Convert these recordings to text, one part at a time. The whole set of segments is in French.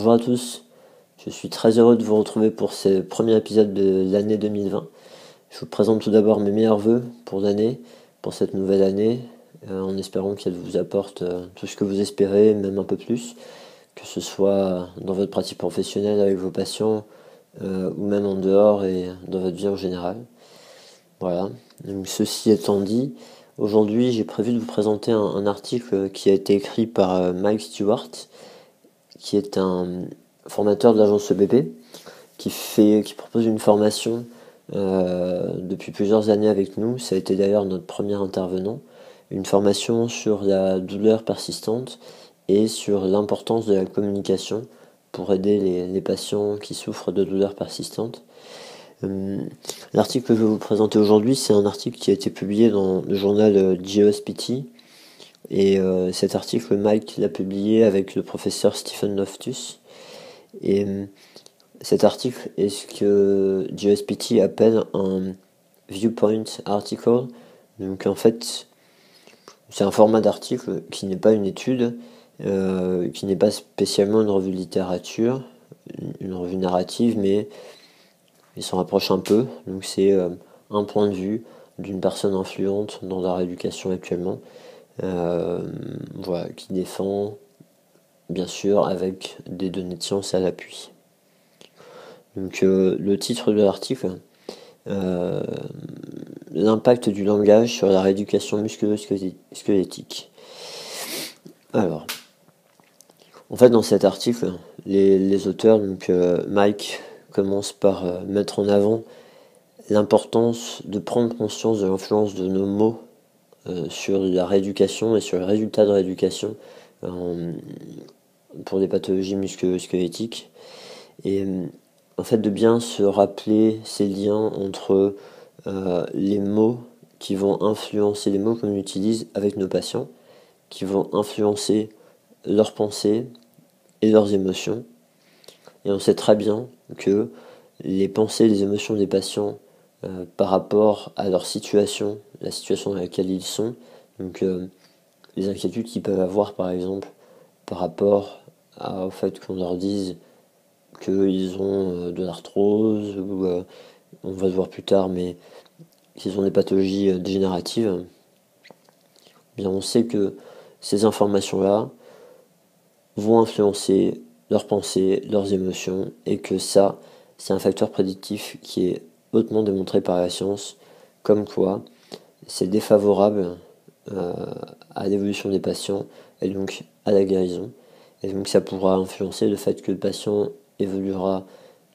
Bonjour à tous, je suis très heureux de vous retrouver pour ce premier épisode de l'année 2020. Je vous présente tout d'abord mes meilleurs vœux pour l'année, pour cette nouvelle année, en espérant qu'elle vous apporte tout ce que vous espérez, même un peu plus, que ce soit dans votre pratique professionnelle avec vos patients, ou même en dehors et dans votre vie en général. Voilà, donc ceci étant dit, aujourd'hui j'ai prévu de vous présenter un article qui a été écrit par Mike Stewart, qui est un formateur de l'agence EBP, qui propose une formation depuis plusieurs années avec nous. Ça a été d'ailleurs notre premier intervenant. Une formation sur la douleur persistante et sur l'importance de la communication pour aider les patients qui souffrent de douleurs persistantes. L'article que je vais vous présenter aujourd'hui, c'est un article qui a été publié dans le journal JOSPT. Et cet article, Mike l'a publié avec le professeur Stephen Loftus. Et cet article est ce que JSPT appelle un viewpoint article. Donc en fait, c'est un format d'article qui n'est pas une étude, qui n'est pas spécialement une revue de littérature, une revue narrative, mais il s'en rapproche un peu. Donc c'est un point de vue d'une personne influente dans la rééducation actuellement, voilà, qui défend, bien sûr, avec des données de science à l'appui. Donc le titre de l'article, l'impact du langage sur la rééducation musculo-squelettique. Alors, en fait, dans cet article, les auteurs, donc Mike, commencent par mettre en avant l'importance de prendre conscience de l'influence de nos mots sur la rééducation et sur les résultats de rééducation pour des pathologies musculo-squelettiques. Et en fait, de bien se rappeler ces liens entre les mots qui vont influencer, les mots qu'on utilise avec nos patients, qui vont influencer leurs pensées et leurs émotions. Et on sait très bien que les pensées et les émotions des patients par rapport à leur situation, la situation dans laquelle ils sont, donc les inquiétudes qu'ils peuvent avoir par exemple par rapport au fait qu'on leur dise qu'ils ont de l'arthrose, ou on va le voir plus tard, mais qu'ils ont des pathologies dégénératives, bien on sait que ces informations-là vont influencer leurs pensées, leurs émotions, et que ça, c'est un facteur prédictif qui est hautement démontré par la science, comme quoi c'est défavorable à l'évolution des patients, et donc à la guérison. Et donc ça pourra influencer le fait que le patient évoluera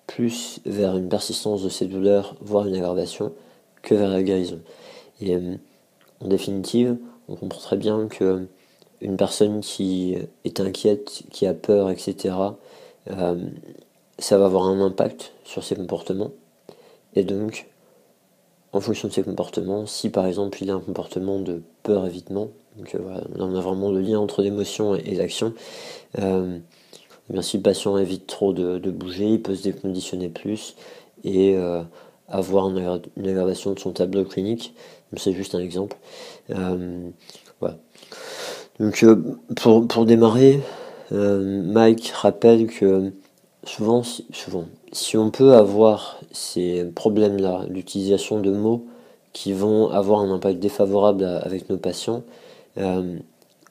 plus vers une persistance de ces douleurs, voire une aggravation, que vers la guérison. Et en définitive, on comprend très bien que une personne qui est inquiète, qui a peur, etc., ça va avoir un impact sur ses comportements. Et donc, en fonction de ses comportements, si par exemple il a un comportement de peur-évitement, donc voilà, on a vraiment le lien entre l'émotion et l'action, bien, si le patient évite trop de bouger, il peut se déconditionner plus et avoir une aggravation de son tableau clinique. C'est juste un exemple. Voilà. Donc pour démarrer, Mike rappelle que souvent, si on peut avoir ces problèmes-là, l'utilisation de mots qui vont avoir un impact défavorable avec nos patients,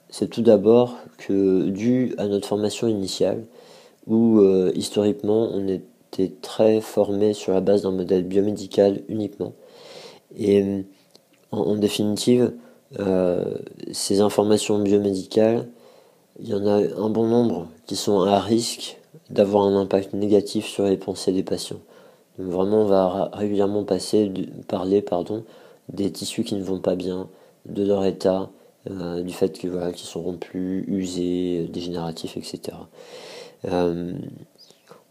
c'est tout d'abord que dû à notre formation initiale, où historiquement on était très formé sur la base d'un modèle biomédical uniquement. Et en définitive, ces informations biomédicales, il y en a un bon nombre qui sont à risque d'avoir un impact négatif sur les pensées des patients. Donc vraiment, on va régulièrement parler des tissus qui ne vont pas bien, de leur état, du fait que voilà, qu'ils seront plus usés, dégénératifs, etc.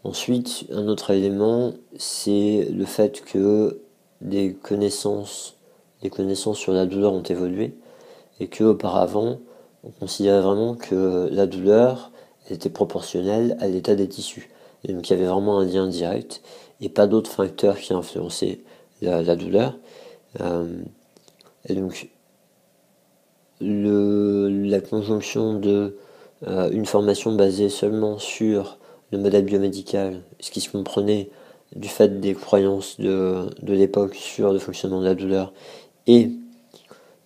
Ensuite, un autre élément, c'est le fait que des connaissances sur la douleur ont évolué, et que auparavant, on considérait vraiment que la douleur était proportionnelle à l'état des tissus. Et donc il y avait vraiment un lien direct et pas d'autres facteurs qui influençaient la douleur. Et donc la conjonction de une formation basée seulement sur le modèle biomédical, ce qui se comprenait du fait des croyances de l'époque sur le fonctionnement de la douleur, et,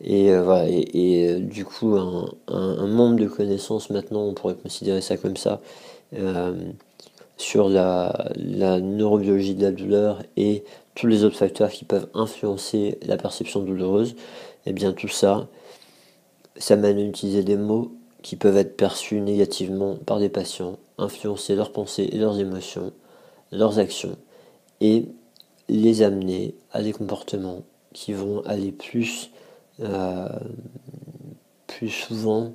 voilà, du coup un monde de connaissances maintenant, on pourrait considérer ça comme ça, sur la neurobiologie de la douleur et tous les autres facteurs qui peuvent influencer la perception douloureuse, et bien tout ça, ça mène à utiliser des mots qui peuvent être perçus négativement par des patients, influencer leurs pensées et leurs émotions, leurs actions, et les amener à des comportements qui vont aller plus souvent,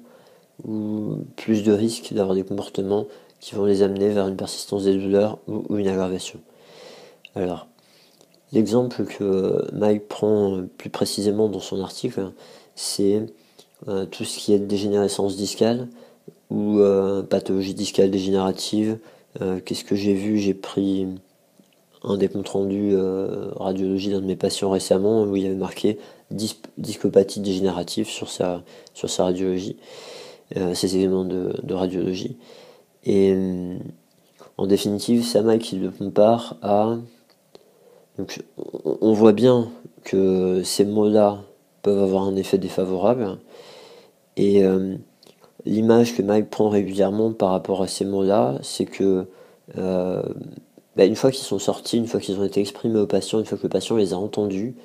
ou plus de risques d'avoir des comportements qui vont les amener vers une persistance des douleurs ou une aggravation. Alors, l'exemple que Mike prend plus précisément dans son article, c'est tout ce qui est dégénérescence discale ou pathologie discale dégénérative. Qu'est-ce que j'ai vu? J'ai pris un des comptes rendus radiologie d'un de mes patients récemment où il y avait marqué discopathie dégénérative sur sa radiologie, ces éléments de radiologie. Et en définitive, c'est Mike qui le compare à... Donc on voit bien que ces mots-là peuvent avoir un effet défavorable, et l'image que Mike prend régulièrement par rapport à ces mots-là, c'est que une fois qu'ils sont sortis, une fois qu'ils ont été exprimés au patient, une fois que le patient les a entendus,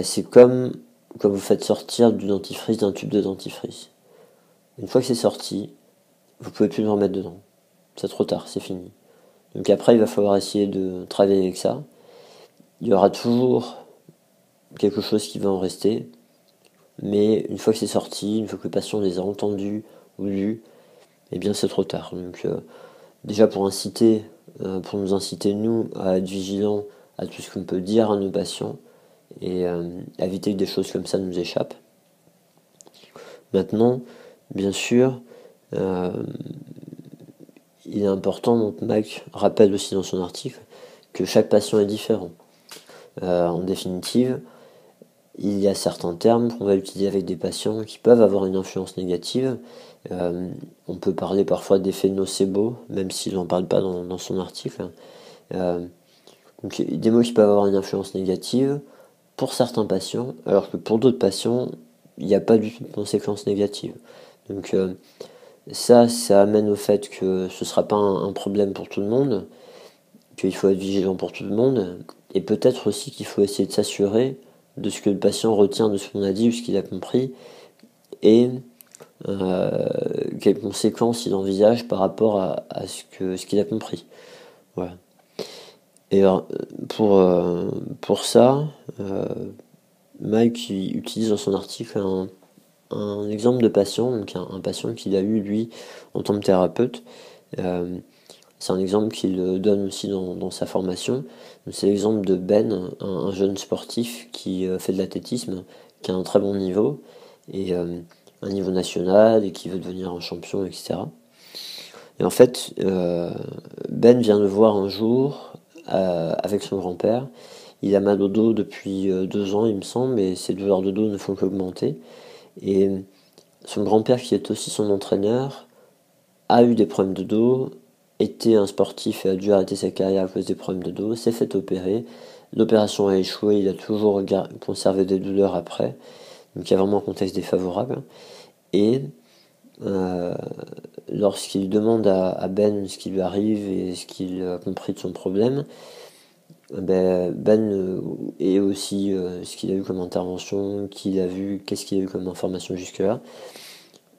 c'est comme quand vous faites sortir du dentifrice d'un tube de dentifrice. Une fois que c'est sorti, vous pouvez plus le remettre dedans. C'est trop tard, c'est fini. Donc après, il va falloir essayer de travailler avec ça. Il y aura toujours quelque chose qui va en rester, mais une fois que c'est sorti, une fois que le patient les a entendus ou lus, eh bien c'est trop tard. Donc déjà pour nous inciter nous à être vigilants à tout ce qu'on peut dire à nos patients et éviter que des choses comme ça nous échappent. Maintenant, bien sûr, il est important, donc Mike rappelle aussi dans son article, que chaque patient est différent. En définitive, il y a certains termes qu'on va utiliser avec des patients qui peuvent avoir une influence négative. On peut parler parfois d'effet nocebo, même s'il n'en parle pas dans son article. Donc des mots qui peuvent avoir une influence négative pour certains patients, alors que pour d'autres patients, il n'y a pas du tout de conséquences négatives. Donc ça amène au fait que ce ne sera pas un problème pour tout le monde, qu'il faut être vigilant pour tout le monde, et peut-être aussi qu'il faut essayer de s'assurer de ce que le patient retient de ce qu'on a dit ou ce qu'il a compris, et quelles conséquences il envisage par rapport à ce qu'il a compris. Voilà. Et alors, pour ça, Mike utilise dans son article un exemple de patient, donc un patient qu'il a eu lui en tant que thérapeute. C'est un exemple qu'il donne aussi dans sa formation. C'est l'exemple de Ben, un jeune sportif qui fait de l'athlétisme, qui a un très bon niveau, et un niveau national, et qui veut devenir un champion, etc. Et en fait, Ben vient le voir un jour avec son grand-père. Il a mal au dos depuis 2 ans, il me semble, et ses douleurs de dos ne font qu'augmenter. Et son grand-père, qui est aussi son entraîneur, a eu des problèmes de dos, était un sportif et a dû arrêter sa carrière à cause des problèmes de dos, s'est fait opérer. L'opération a échoué, il a toujours conservé des douleurs après. Donc il y a vraiment un contexte défavorable. Et lorsqu'il demande à Ben ce qui lui arrive et ce qu'il a compris de son problème, Ben et aussi ce qu'il a eu comme intervention, qu'il a vu, qu'est-ce qu'il a eu comme information jusque-là.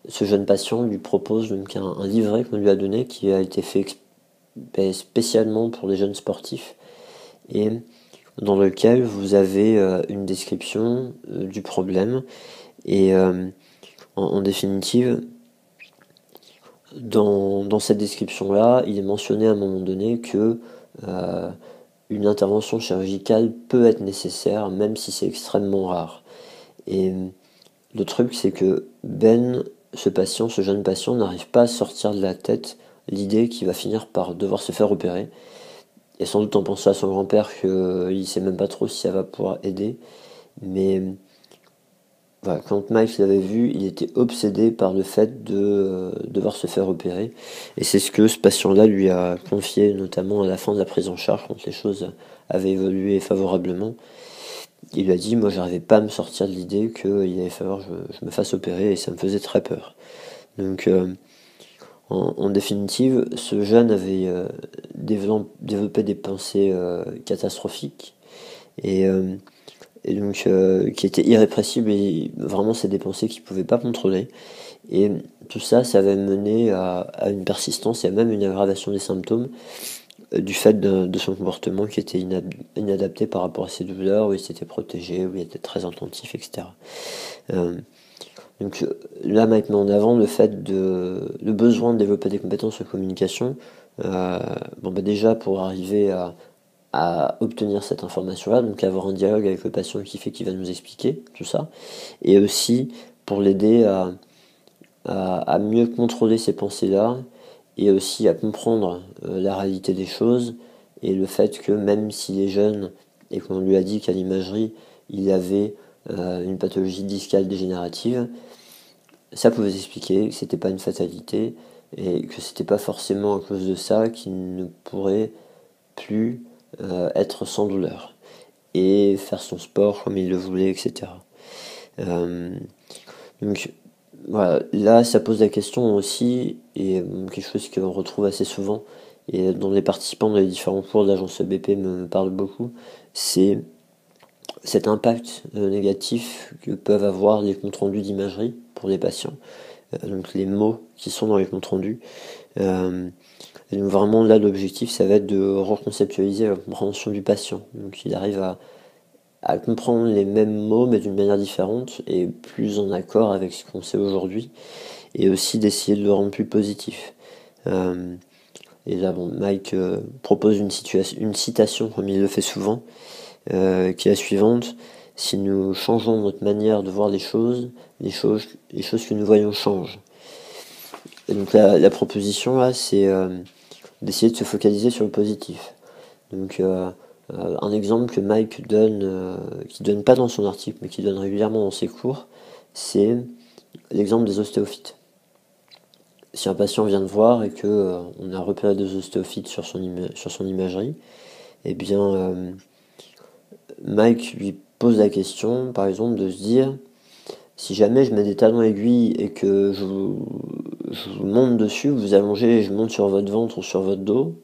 Ce jeune patient lui propose donc un livret qu'on lui a donné qui a été fait spécialement pour les jeunes sportifs et dans lequel vous avez une description du problème et en définitive dans cette description-là, il est mentionné à un moment donné que une intervention chirurgicale peut être nécessaire, même si c'est extrêmement rare. Et le truc, c'est que Ben, ce jeune patient, n'arrive pas à sortir de la tête l'idée qu'il va finir par devoir se faire opérer. Et sans doute en pensant à son grand-père qu'il ne sait même pas trop si ça va pouvoir aider. Mais voilà, quand Mike l'avait vu, il était obsédé par le fait de devoir se faire opérer. Et c'est ce que ce patient-là lui a confié, notamment à la fin de la prise en charge, quand les choses avaient évolué favorablement. Il lui a dit, moi j'arrivais pas à me sortir de l'idée qu'il allait falloir que je me fasse opérer, et ça me faisait très peur. Donc en définitive, ce jeune avait développé des pensées catastrophiques, et, euh, et donc qui étaient irrépressibles, et vraiment c'est des pensées qu'il ne pouvait pas contrôler. Et tout ça, ça avait mené à une persistance et à même une aggravation des symptômes du fait de son comportement qui était inadapté par rapport à ses douleurs, où il s'était protégé, où il était très attentif, etc. Euh, donc là, Mike met en avant le besoin de développer des compétences en communication. Déjà pour arriver à obtenir cette information-là, donc avoir un dialogue avec le patient qui fait qu'il va nous expliquer tout ça, et aussi pour l'aider à mieux contrôler ces pensées-là, et aussi à comprendre la réalité des choses, et le fait que même s'il est jeune, et qu'on lui a dit qu'à l'imagerie, il avait une pathologie discale dégénérative, ça pouvait s'expliquer, que c'était pas une fatalité, et que c'était pas forcément à cause de ça qu'il ne pourrait plus être sans douleur, et faire son sport comme il le voulait, etc. Euh, donc voilà, là ça pose la question aussi, et quelque chose qu'on retrouve assez souvent, et dont les participants dans les différents cours de l'agence EBP me parlent beaucoup, c'est cet impact négatif que peuvent avoir les comptes rendus d'imagerie pour les patients, donc les mots qui sont dans les comptes rendus. Et donc vraiment là l'objectif ça va être de reconceptualiser la compréhension du patient, donc il arrive à comprendre les mêmes mots mais d'une manière différente et plus en accord avec ce qu'on sait aujourd'hui, et aussi d'essayer de le rendre plus positif. Et là Mike propose une citation comme il le fait souvent, qui est la suivante: si nous changeons notre manière de voir les choses que nous voyons changent. Et donc la proposition là, c'est d'essayer de se focaliser sur le positif. Donc un exemple que Mike donne, qui donne pas dans son article, mais qui donne régulièrement dans ses cours, c'est l'exemple des ostéophytes. Si un patient vient de voir et que on a repéré des ostéophytes sur son imagerie, eh bien Mike lui pose la question, par exemple, de se dire: si jamais je mets des talons aiguilles et que je vous monte dessus, vous allongez et je monte sur votre ventre ou sur votre dos,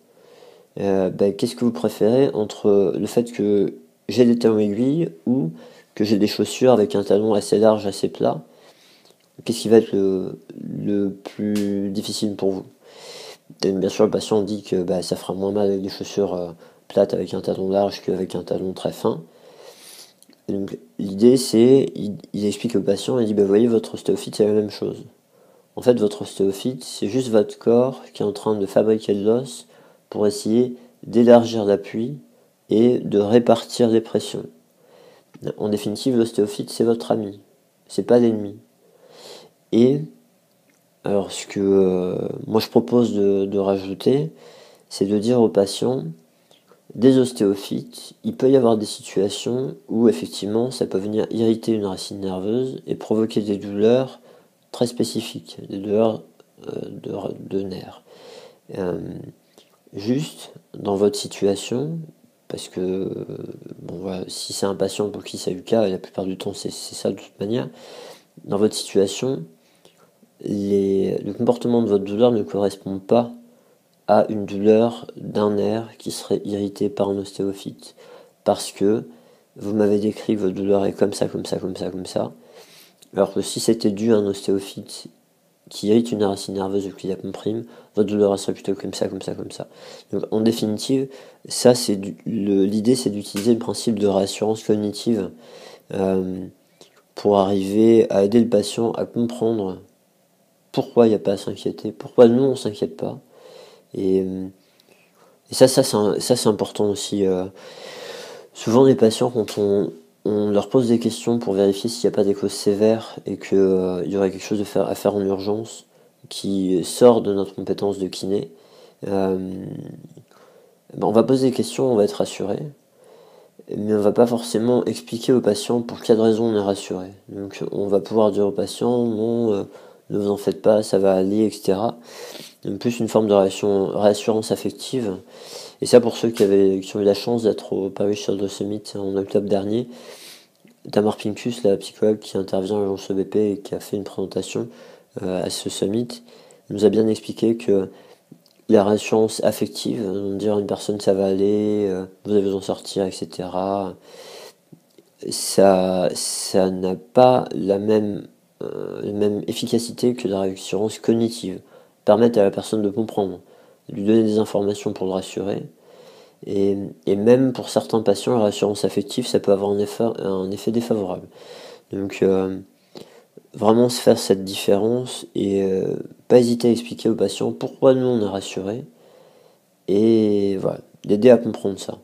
qu'est-ce que vous préférez entre le fait que j'ai des talons aiguilles ou que j'ai des chaussures avec un talon assez large, assez plat? Qu'est-ce qui va être le plus difficile pour vous? Et bien sûr, le patient dit que ça fera moins mal avec des chaussures plates avec un talon large qu'avec un talon très fin. Et donc l'idée c'est, il explique au patient, il dit: vous voyez, votre ostéophyte c'est la même chose. En fait, votre ostéophyte c'est juste votre corps qui est en train de fabriquer de l'os pour essayer d'élargir l'appui et de répartir les pressions. En définitive, l'ostéophyte c'est votre ami, c'est pas l'ennemi. Et alors ce que moi je propose de rajouter, c'est de dire au patient: des ostéophytes, il peut y avoir des situations où effectivement ça peut venir irriter une racine nerveuse et provoquer des douleurs très spécifiques, des douleurs de nerfs. Euh, Juste dans votre situation, parce que voilà, si c'est un patient pour qui ça a eu le cas, et la plupart du temps c'est ça de toute manière, dans votre situation, le comportement de votre douleur ne correspond pas à une douleur d'un nerf qui serait irrité par un ostéophyte. Parce que vous m'avez décrit que votre douleur est comme ça, comme ça, comme ça, comme ça. Alors que si c'était dû à un ostéophyte qui irrite une racine nerveuse ou qui la comprime, votre douleur serait plutôt comme ça, comme ça, comme ça. Donc en définitive, ça c'est l'idée, c'est d'utiliser le principe de réassurance cognitive pour arriver à aider le patient à comprendre pourquoi il n'y a pas à s'inquiéter, pourquoi nous on s'inquiète pas. Et ça c'est important aussi. Souvent les patients, quand on leur pose des questions pour vérifier s'il n'y a pas des causes sévères et qu'il y aurait quelque chose à faire en urgence qui sort de notre compétence de kiné, on va poser des questions, on va être rassuré. mais on va pas forcément expliquer au patient pour quelle raison on est rassuré. Donc on va pouvoir dire au patient non, ne vous en faites pas, ça va aller, etc. Donc plus une forme de réassurance affective. Et ça, pour ceux qui ont eu la chance d'être au Paris Shoulder Summit en octobre dernier, Tamar Pincus, la psychologue qui intervient à l'agence EBP et qui a fait une présentation à ce summit, nous a bien expliqué que la réassurance affective, dire à une personne ça va aller, vous allez vous en sortir, etc., ça n'a pas la même efficacité que la réassurance cognitive. Permettre à la personne de comprendre, de lui donner des informations pour le rassurer. Et même pour certains patients, la réassurance affective, ça peut avoir un effet défavorable. Donc vraiment se faire cette différence et pas hésiter à expliquer aux patients pourquoi nous on est rassuré et voilà, d'aider à comprendre ça.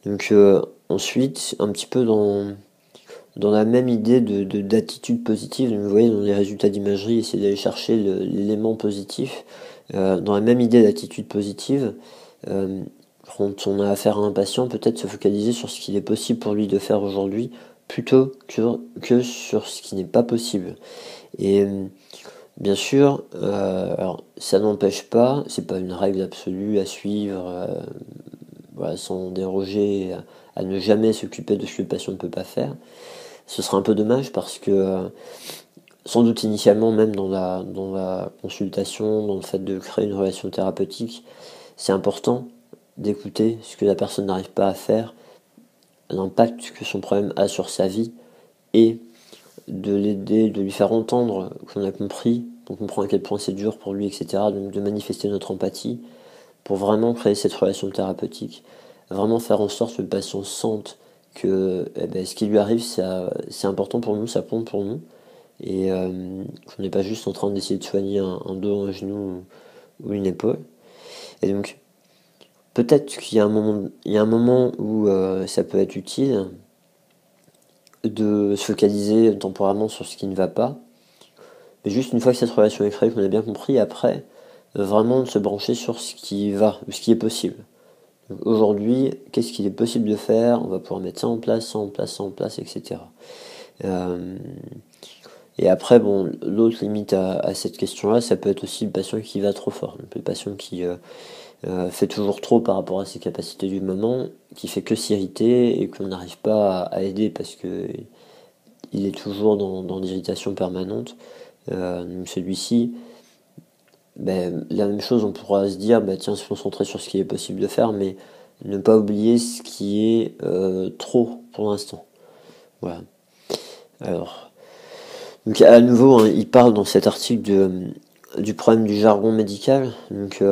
Donc ensuite, un petit peu dans la même idée d'attitude positive, donc vous voyez dans les résultats d'imagerie, essayer d'aller chercher l'élément positif. Dans la même idée d'attitude positive, quand on a affaire à un patient, peut-être se focaliser sur ce qu'il est possible pour lui de faire aujourd'hui, plutôt que sur ce qui n'est pas possible. Et bien sûr, alors ça n'empêche pas, c'est pas une règle absolue à suivre, voilà, sans déroger à ne jamais s'occuper de ce que le patient ne peut pas faire. Ce serait un peu dommage parce que sans doute initialement, même dans la consultation, dans le fait de créer une relation thérapeutique, c'est important d'écouter ce que la personne n'arrive pas à faire, l'impact que son problème a sur sa vie, et de l'aider, de lui faire entendre qu'on a compris, qu'on comprend à quel point c'est dur pour lui, etc. Donc de manifester notre empathie pour vraiment créer cette relation thérapeutique, vraiment faire en sorte que le patient sente que ce qui lui arrive, c'est important pour nous, ça compte pour nous, et qu'on n'est pas juste en train d'essayer de soigner un dos, un genou ou une épaule. Et donc, peut-être qu'il y a un moment où ça peut être utile de se focaliser temporairement sur ce qui ne va pas, mais juste une fois que cette relation est créée, qu'on a bien compris, après, vraiment de se brancher sur ce qui va, ce qui est possible. Donc, aujourd'hui, qu'est-ce qu'il est possible de faire? On va pouvoir mettre ça en place, ça en place, ça en place, etc. Et après, bon, l'autre limite à cette question-là, ça peut être aussi le patient qui va trop fort. Donc, le patient qui fait toujours trop par rapport à ses capacités du moment, qui fait que s'irriter et qu'on n'arrive pas à aider parce que il est toujours dans l'irritation permanente. Donc celui-ci, la même chose, on pourra se dire, tiens, se concentrer sur ce qui est possible de faire, mais ne pas oublier ce qui est trop pour l'instant. Voilà. Alors, donc à nouveau, hein, il parle dans cet article du problème du jargon médical, donc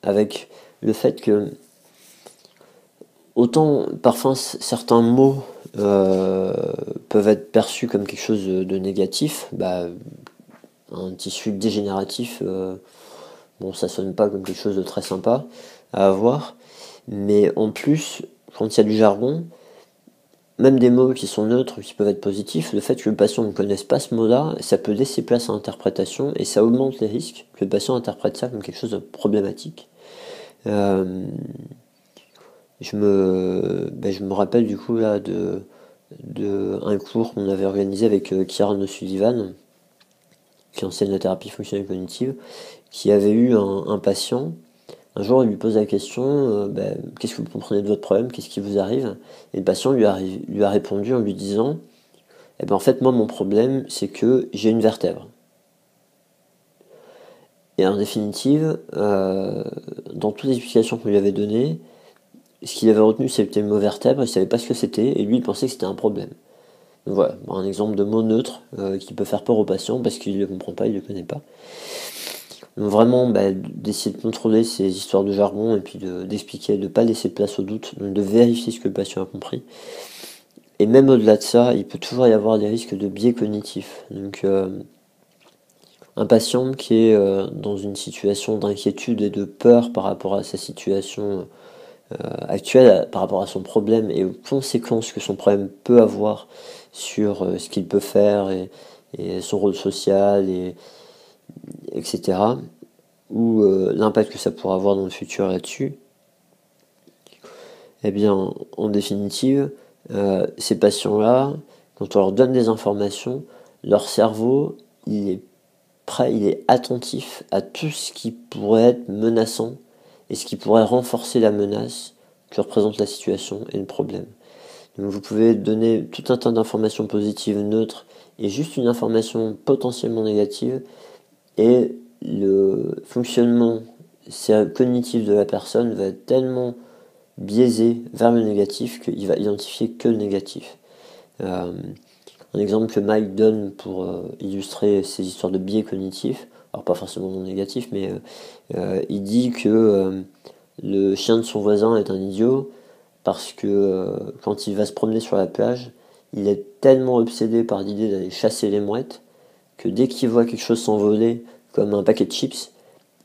avec le fait que autant parfois certains mots peuvent être perçus comme quelque chose de négatif, un tissu dégénératif, bon, ça sonne pas comme quelque chose de très sympa à avoir, mais en plus, quand il y a du jargon, même des mots qui sont neutres, qui peuvent être positifs, le fait que le patient ne connaisse pas ce mot-là, ça peut laisser place à l'interprétation et ça augmente les risques que le patient interprète ça comme quelque chose de problématique. Je me rappelle du coup là de un cours qu'on avait organisé avec Kieran O'Sullivan, qui enseigne la thérapie fonctionnelle cognitive, qui avait eu un patient. Un jour, il lui pose la question, qu'est-ce que vous comprenez de votre problème, qu'est-ce qui vous arrive? Et le patient lui a répondu en lui disant, en fait, moi, mon problème, c'est que j'ai une vertèbre. Et en définitive, dans toutes les explications qu'on lui avait données, ce qu'il avait retenu, c'était le mot vertèbre, il savait pas ce que c'était, et lui, il pensait que c'était un problème. Donc voilà, un exemple de mot neutre qui peut faire peur au patient parce qu'il ne le comprend pas, il ne le connaît pas. Donc vraiment, d'essayer de contrôler ces histoires de jargon et puis d'expliquer, de ne pas laisser de place au doute, donc de vérifier ce que le patient a compris. Et même au-delà de ça, il peut toujours y avoir des risques de biais cognitifs. Donc un patient qui est dans une situation d'inquiétude et de peur par rapport à sa situation actuelle, par rapport à son problème et aux conséquences que son problème peut avoir sur ce qu'il peut faire et son rôle social, etc. Ou l'impact que ça pourra avoir dans le futur là-dessus. Eh bien, en définitive, ces patients-là, quand on leur donne des informations, leur cerveau, il est prêt, il est attentif à tout ce qui pourrait être menaçant et ce qui pourrait renforcer la menace que représente la situation et le problème. Donc vous pouvez donner tout un tas d'informations positives, neutres, et juste une information potentiellement négative, et le fonctionnement cognitif de la personne va être tellement biaisé vers le négatif qu'il va identifier que le négatif. Un exemple que Mike donne pour illustrer ces histoires de biais cognitifs, alors pas forcément non négatif, mais il dit que le chien de son voisin est un idiot parce que quand il va se promener sur la plage, il est tellement obsédé par l'idée d'aller chasser les mouettes que dès qu'il voit quelque chose s'envoler, comme un paquet de chips,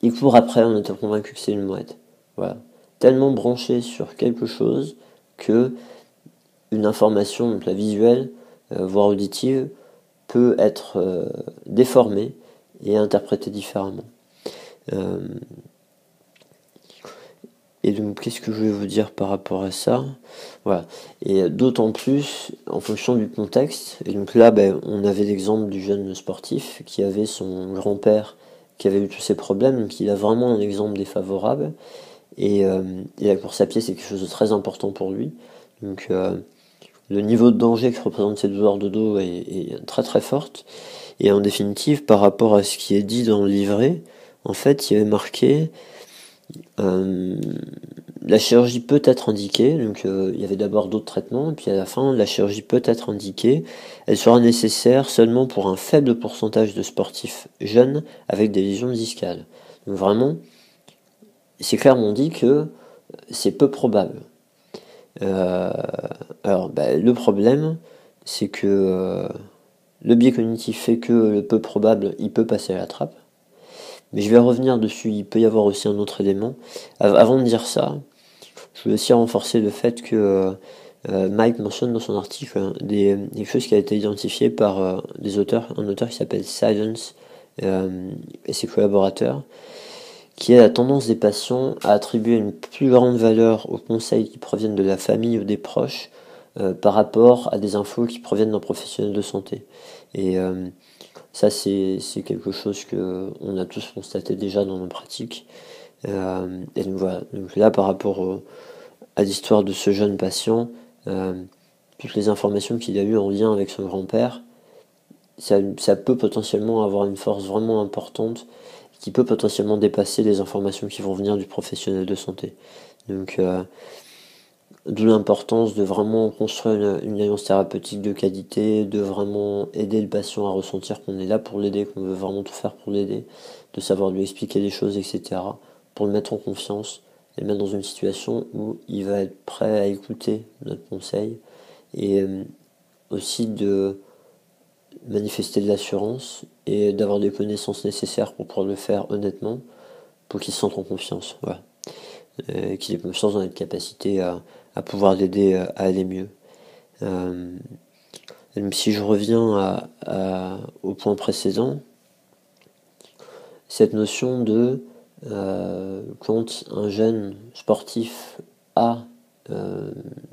il court après en étant convaincu que c'est une mouette. Voilà. Tellement branché sur quelque chose que une information, donc la visuelle, voire auditive, peut être déformée et interprétée différemment. Et donc, qu'est-ce que je vais vous dire par rapport à ça? Voilà. Et d'autant plus en fonction du contexte. Et donc là, on avait l'exemple du jeune sportif qui avait son grand-père qui avait eu tous ces problèmes. Donc, il a vraiment un exemple défavorable. Et la course à pied, c'est quelque chose de très important pour lui. Donc, le niveau de danger que représentent ces douleurs de dos est très très forte. Et en définitive, par rapport à ce qui est dit dans le livret, en fait, il y avait marqué la chirurgie peut être indiquée, donc il y avait d'abord d'autres traitements, et puis à la fin, la chirurgie peut être indiquée. Elle sera nécessaire seulement pour un faible pourcentage de sportifs jeunes avec des lésions discales. Donc vraiment, c'est clairement dit que c'est peu probable. Alors, le problème, c'est que le biais cognitif fait que le peu probable, il peut passer à la trappe. Mais je vais revenir dessus, il peut y avoir aussi un autre élément. Avant de dire ça, je veux aussi renforcer le fait que Mike mentionne dans son article des choses qui a été identifiées par des auteurs, un auteur qui s'appelle Silence et ses collaborateurs, qui a la tendance des patients à attribuer une plus grande valeur aux conseils qui proviennent de la famille ou des proches par rapport à des infos qui proviennent d'un professionnel de santé. Et ça, c'est quelque chose que on a tous constaté déjà dans nos pratiques. Et donc voilà. Donc là, par rapport à l'histoire de ce jeune patient, toutes les informations qu'il a eues en lien avec son grand-père, ça peut potentiellement avoir une force vraiment importante qui peut potentiellement dépasser les informations qui vont venir du professionnel de santé. Donc, d'où l'importance de vraiment construire une alliance thérapeutique de qualité, de vraiment aider le patient à ressentir qu'on est là pour l'aider, qu'on veut vraiment tout faire pour l'aider, de savoir lui expliquer les choses, etc., pour le mettre en confiance et le mettre dans une situation où il va être prêt à écouter notre conseil et aussi de manifester de l'assurance et d'avoir les connaissances nécessaires pour pouvoir le faire honnêtement, pour qu'il se sente en confiance, voilà. Qu'il ait confiance dans notre capacité à pouvoir l'aider à aller mieux. Même si je reviens au point précédent, cette notion de quand un jeune sportif a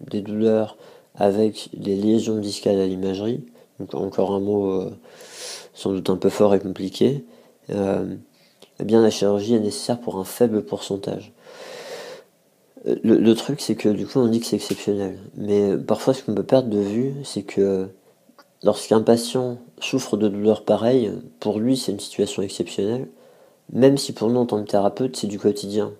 des douleurs avec des lésions discales à l'imagerie, donc encore un mot sans doute un peu fort et compliqué, eh bien la chirurgie est nécessaire pour un faible pourcentage. Le truc, c'est que du coup on dit que c'est exceptionnel, mais parfois ce qu'on peut perdre de vue, c'est que lorsqu'un patient souffre de douleurs pareilles, pour lui c'est une situation exceptionnelle, même si pour nous en tant que thérapeute c'est du quotidien.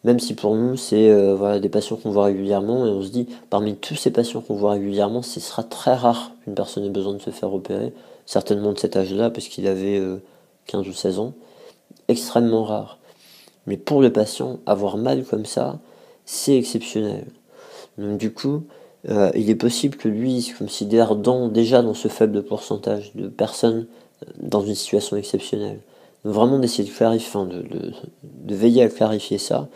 Même si pour nous c'est des patients qu'on voit régulièrement, et on se dit parmi tous ces patients qu'on voit régulièrement, ce sera très rare qu'une personne ait besoin de se faire opérer, certainement de cet âge-là, parce qu'il avait 15 ou 16 ans, extrêmement rare. Mais pour le patient, avoir mal comme ça, c'est exceptionnel. Donc du coup, il est possible que lui il se considère déjà dans ce faible pourcentage de personnes dans une situation exceptionnelle. Donc vraiment d'essayer de clarifier, de veiller à clarifier ça,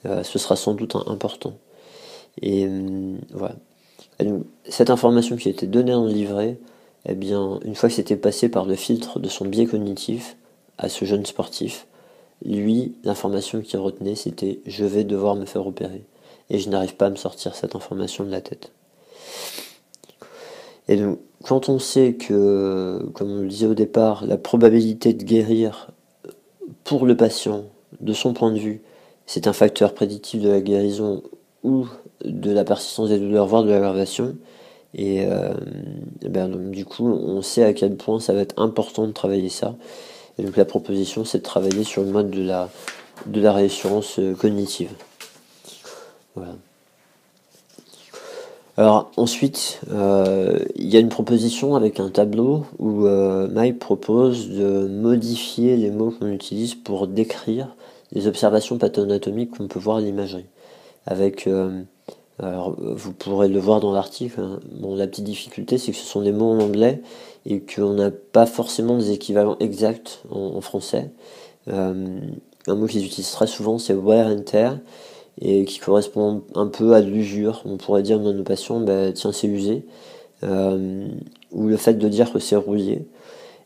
ce sera sans doute important. Et voilà. Et donc, cette information qui a été donnée dans le livret, eh bien, une fois que c'était passé par le filtre de son biais cognitif à ce jeune sportif, lui, l'information qu'il retenait, c'était « je vais devoir me faire opérer ». et je n'arrive pas à me sortir cette information de la tête. Et donc, quand on sait que, comme on le disait au départ, la probabilité de guérir pour le patient, de son point de vue, c'est un facteur prédictif de la guérison ou de la persistance des douleurs, voire de l'aggravation, et donc, du coup, on sait à quel point ça va être important de travailler ça. Et donc la proposition, c'est de travailler sur le mode de la réassurance cognitive. Voilà. Alors ensuite, il y a une proposition avec un tableau où Mike propose de modifier les mots qu'on utilise pour décrire les observations patho-anatomiques qu'on peut voir à l'imagerie. Avec, alors vous pourrez le voir dans l'article, hein. Bon, la petite difficulté, c'est que ce sont des mots en anglais et qu'on n'a pas forcément des équivalents exacts en français. Un mot qu'ils utilisent très souvent, c'est wear and tear, et qui correspond un peu à de l'usure. On pourrait dire dans nos patients, tiens, c'est usé, ou le fait de dire que c'est rouillé.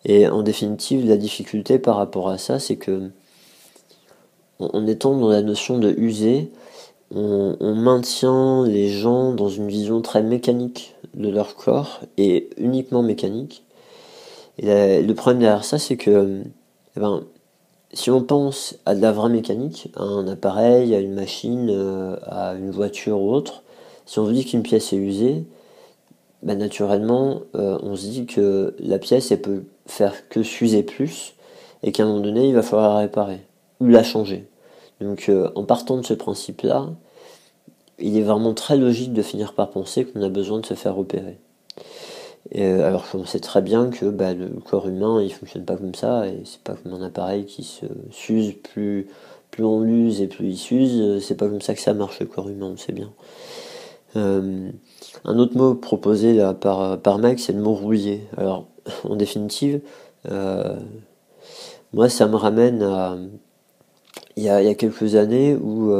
Et en définitive, la difficulté par rapport à ça, c'est que en étant dans la notion de usé, on maintient les gens dans une vision très mécanique de leur corps, et uniquement mécanique. Et le problème derrière ça, c'est que si on pense à de la vraie mécanique, à un appareil, à une machine, à une voiture ou autre, si on vous dit qu'une pièce est usée, naturellement, on se dit que la pièce, elle peut faire que s'user plus, et qu'à un moment donné, il va falloir la réparer, ou la changer. Donc en partant de ce principe-là, il est vraiment très logique de finir par penser qu'on a besoin de se faire opérer. Alors qu'on sait très bien que le corps humain il fonctionne pas comme ça, et c'est pas comme un appareil qui se s'use, plus on l'use et plus il s'use, c'est pas comme ça que ça marche le corps humain, on sait bien. Un autre mot proposé là, par Max, c'est le mot rouillé. Alors en définitive, moi ça me ramène à il y a quelques années où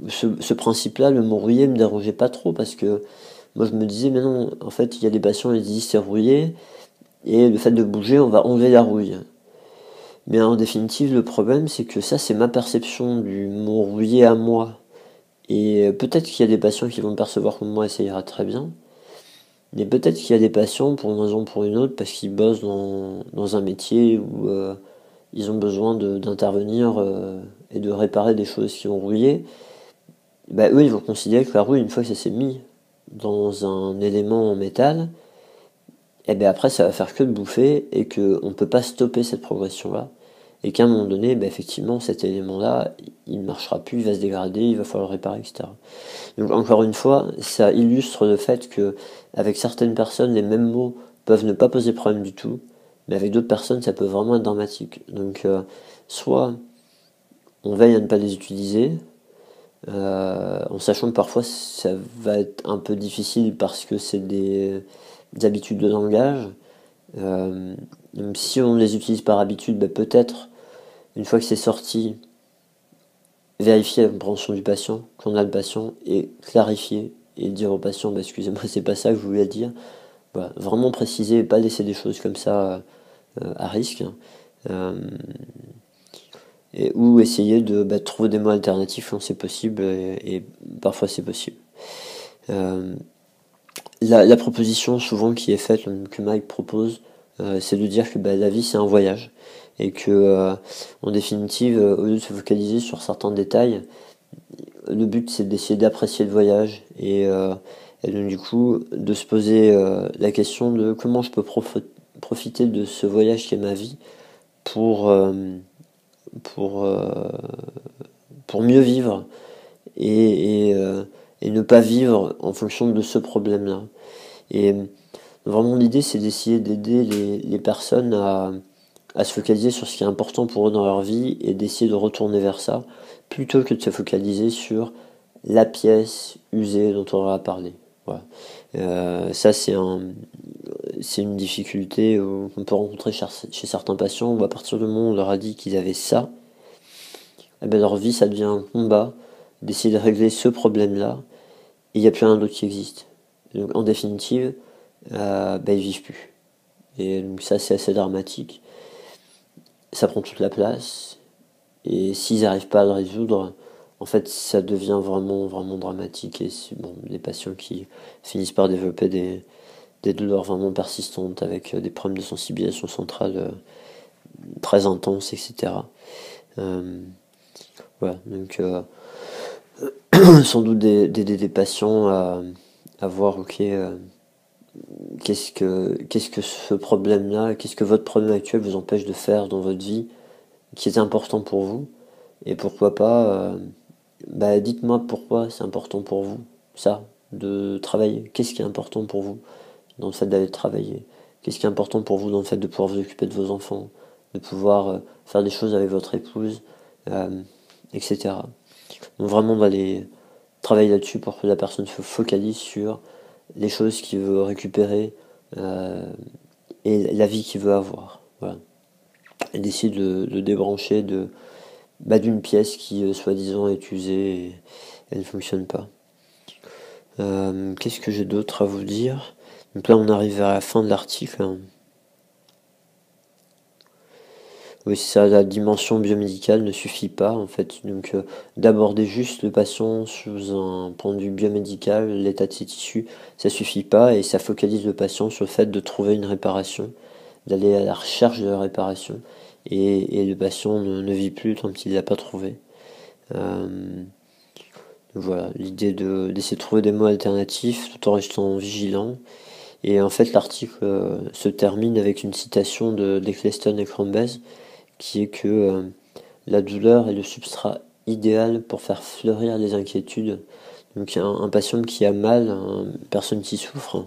ce principe-là, le mot rouillé, me dérangeait pas trop, parce que moi je me disais, mais non, en fait il y a des patients qui disent c'est rouillé, et le fait de bouger, on va enlever la rouille. Mais en définitive, le problème, c'est que ça, c'est ma perception du mot rouillé à moi. Et peut-être qu'il y a des patients qui vont le percevoir comme moi, et ça ira très bien. Mais peut-être qu'il y a des patients, pour une raison ou pour une autre, parce qu'ils bossent dans un métier où ils ont besoin d'intervenir et de réparer des choses qui ont rouillé. Eux, ils vont considérer que la rouille, une fois que ça s'est mis dans un élément en métal, après ça va faire que de bouffer, et qu'on ne peut pas stopper cette progression-là. Et qu'à un moment donné, effectivement, cet élément-là, il ne marchera plus, il va se dégrader, il va falloir le réparer, etc. Donc encore une fois, ça illustre le fait que avec certaines personnes, les mêmes mots peuvent ne pas poser problème du tout, mais avec d'autres personnes, ça peut vraiment être dramatique. Donc soit on veille à ne pas les utiliser, en sachant que parfois ça va être un peu difficile parce que c'est des habitudes de langage. Donc si on les utilise par habitude, peut-être une fois que c'est sorti, vérifier la compréhension du patient, qu'on a le patient, et clarifier et dire au patient, excusez-moi, c'est pas ça que je voulais dire. Voilà, vraiment préciser et pas laisser des choses comme ça à risque. Ou essayer de trouver des mots alternatifs quand c'est possible, et parfois c'est possible. La proposition souvent qui est faite, que Mike propose, c'est de dire que la vie c'est un voyage, et que en définitive, au lieu de se focaliser sur certains détails, le but c'est d'essayer d'apprécier le voyage, et donc du coup de se poser la question de comment je peux profiter de ce voyage qui est ma vie pour mieux vivre, et ne pas vivre en fonction de ce problème-là. Et vraiment l'idée c'est d'essayer d'aider les personnes à se focaliser sur ce qui est important pour eux dans leur vie, et d'essayer de retourner vers ça, plutôt que de se focaliser sur la pièce usée dont on aura parlé. Voilà. Ça c'est une difficulté qu'on peut rencontrer chez certains patients, où à partir du moment où on leur a dit qu'ils avaient ça, leur vie ça devient un combat d'essayer de régler ce problème-là, et il n'y a plus rien d'autre qui existe. Donc en définitive, ils vivent plus. Et donc ça c'est assez dramatique. Ça prend toute la place, et s'ils n'arrivent pas à le résoudre, en fait, ça devient vraiment, vraiment dramatique et c'est bon, des patients qui finissent par développer des douleurs vraiment persistantes avec des problèmes de sensibilisation centrale très intenses, etc. Euh, voilà, donc sans doute d'aider des patients à voir, ok, qu'est-ce que ce problème-là, qu'est-ce que votre problème actuel vous empêche de faire dans votre vie qui est important pour vous, et pourquoi pas, bah dites-moi pourquoi c'est important pour vous, ça, de travailler, qu'est-ce qui est important pour vous dans le fait d'aller travailler, qu'est-ce qui est important pour vous dans le fait de pouvoir vous occuper de vos enfants, de pouvoir faire des choses avec votre épouse, euh, etc. Donc vraiment d'aller travailler là-dessus pour que la personne se focalise sur les choses qu'il veut récupérer euh, et la vie qu'il veut avoir. Voilà. Et d'essayer de le débrancher d'une pièce qui, soi-disant, est usée et elle ne fonctionne pas. Qu'est-ce que j'ai d'autre à vous dire? Donc là, on arrive vers la fin de l'article. Oui, c'est ça, la dimension biomédicale ne suffit pas, en fait. Donc, d'aborder juste le patient sous un point de vue biomédical, l'état de ses tissus, ça suffit pas et ça focalise le patient sur le fait de trouver une réparation, d'aller à la recherche de la réparation et le patient ne vit plus tant qu'il ne l'a pas trouvé. Euh, voilà, l'idée d'essayer de trouver des mots alternatifs tout en restant vigilant. Et en fait, l'article se termine avec une citation d'Eccleston et Crombez qui est que la douleur est le substrat idéal pour faire fleurir les inquiétudes. Donc un patient qui a mal, une personne qui souffre,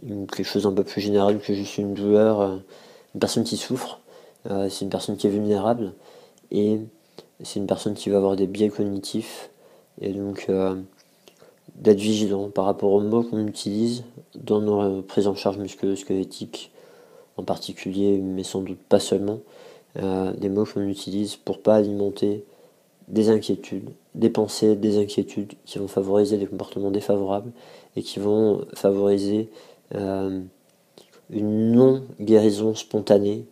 quelque chose un peu plus général que juste une douleur, une personne qui souffre, c'est une personne qui est vulnérable et c'est une personne qui va avoir des biais cognitifs et donc d'être vigilant par rapport aux mots qu'on utilise dans nos prises en charge musculo-squelettiques en particulier, mais sans doute pas seulement, des mots qu'on utilise pour pas alimenter des inquiétudes, des pensées, des inquiétudes qui vont favoriser des comportements défavorables et qui vont favoriser une non-guérison spontanée,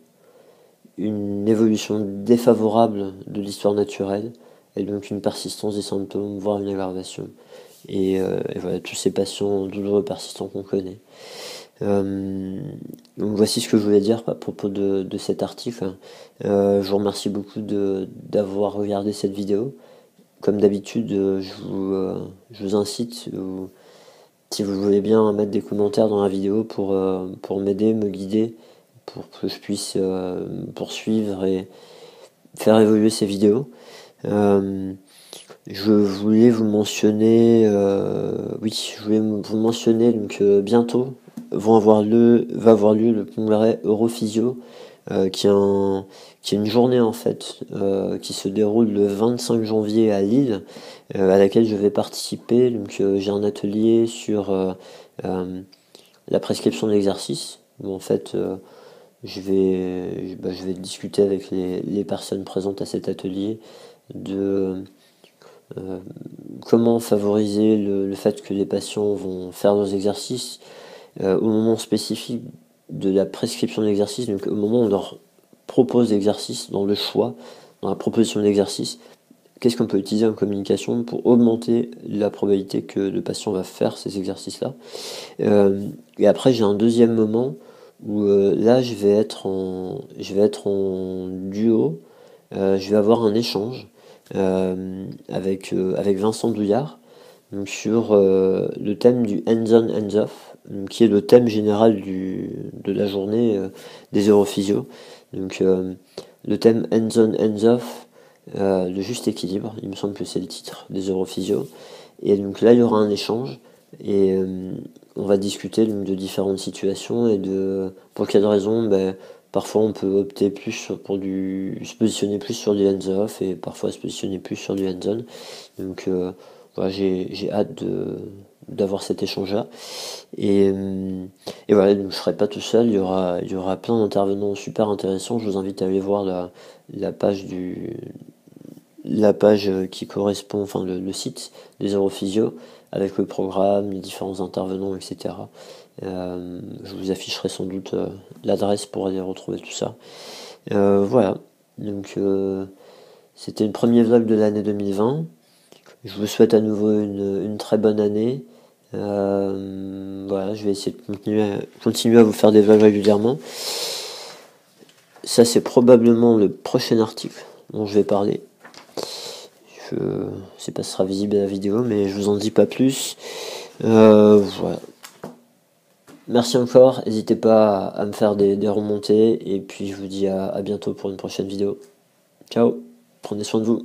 une évolution défavorable de l'histoire naturelle et donc une persistance des symptômes, voire une aggravation. Et voilà, tous ces patients douloureux persistants qu'on connaît. Donc voici ce que je voulais dire à propos de cet article. Je vous remercie beaucoup d'avoir regardé cette vidéo. Comme d'habitude, je vous incite, si vous voulez bien, mettre des commentaires dans la vidéo pour m'aider, me guider, pour que je puisse poursuivre et faire évoluer ces vidéos. Je voulais vous mentionner, je voulais vous mentionner donc bientôt va avoir lieu le congrès Europhysio, qui est une journée en fait qui se déroule le 25 janvier à Lille, à laquelle je vais participer. Donc j'ai un atelier sur la prescription de l'exercice. Où, en fait, je vais discuter avec les personnes présentes à cet atelier de comment favoriser le fait que les patients vont faire leurs exercices au moment spécifique de la prescription de l'exercice, donc au moment où on leur propose l'exercice, dans le choix, dans la proposition de l'exercice, qu'est-ce qu'on peut utiliser en communication pour augmenter la probabilité que le patient va faire ces exercices-là. Et après, j'ai un deuxième moment où là, je vais être en duo, je vais avoir un échange avec Vincent Douillard, donc sur le thème du hands-on, hands-off, qui est le thème général de la journée des Europhysio. Donc le thème hands-on, hands-off, le juste équilibre, il me semble que c'est le titre des Europhysio. Et donc là, il y aura un échange et on va discuter donc, de différentes situations et de pour quelles raisons parfois on peut opter plus se positionner plus sur du hands-off et parfois se positionner plus sur du hands-on. Donc voilà, j'ai hâte d'avoir cet échange-là. Et voilà, donc je serai pas tout seul, il y aura plein d'intervenants super intéressants. Je vous invite à aller voir la page qui correspond, enfin le site des Europhysio, avec le programme, les différents intervenants, etc. Je vous afficherai sans doute l'adresse pour aller retrouver tout ça. Voilà, donc C'était le premier vlog de l'année 2020. Je vous souhaite à nouveau une très bonne année. Voilà, je vais essayer de continuer à vous faire des vlogs régulièrement. Ça, c'est probablement le prochain article dont je vais parler. Je sais pas si ce sera visible à la vidéo, mais je vous en dis pas plus. Voilà. Merci encore, n'hésitez pas à me faire des remontées, et puis je vous dis à bientôt pour une prochaine vidéo. Ciao, prenez soin de vous.